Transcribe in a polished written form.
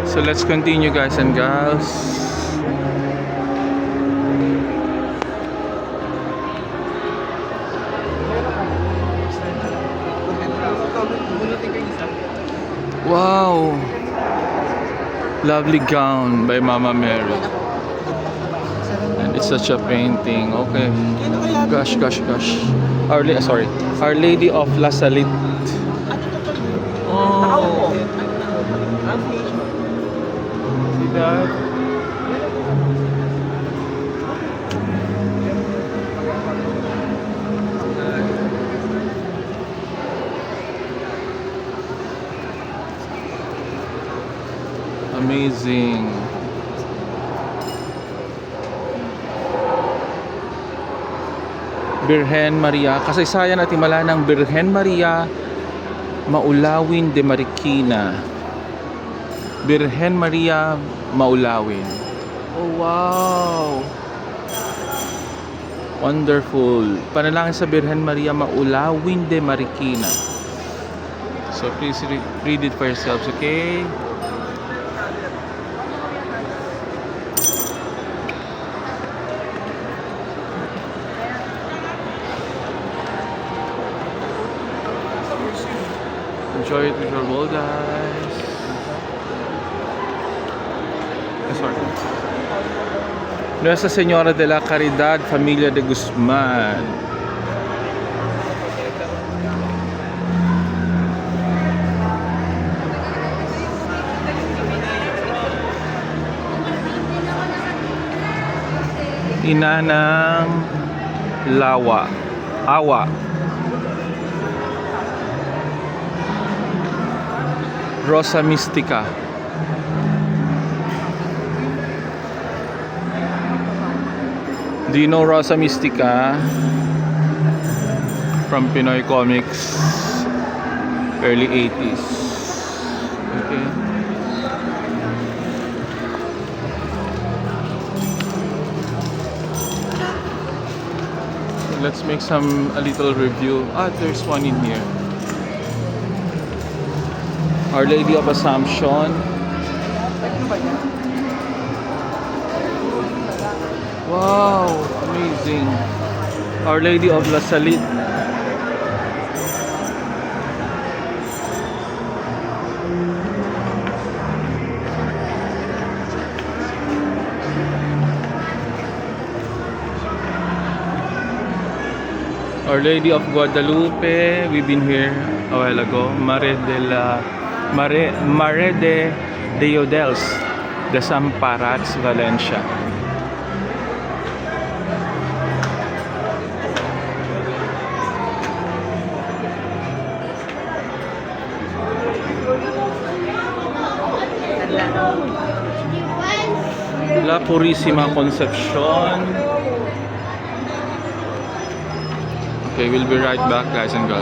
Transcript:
So let's continue, guys and gals. Wow! Lovely gown by Mama Mary. And it's such a painting. Okay. Gosh. Our Lady of La Salette. Oh! See that? Amazing. Birhen Maria, kasaysayan at himala ng Birhen Maria Maulawin de Marikina. Birhen Maria Maulawin. Oh wow! Wonderful. Panalangin sa Birhen Maria Maulawin de Marikina. So please read it for yourselves, okay? Enjoy it with your bowl, guys. Sorry. Nuestra Señora de la Caridad, Familia de Guzman. Ina ng Awa. Rosa Mystica. Do you know Rosa Mystica? From Pinoy Comics, early 80s. Okay. Let's make a little review. There's one in here. Our Lady of Assumption. Wow, amazing. Our Lady of La Salette. Our Lady of Guadalupe. We've been here a while ago. Mare de Diodels de Samparats, Valencia. La Purísima Concepcion. Okay, we'll be right back, guys and girls.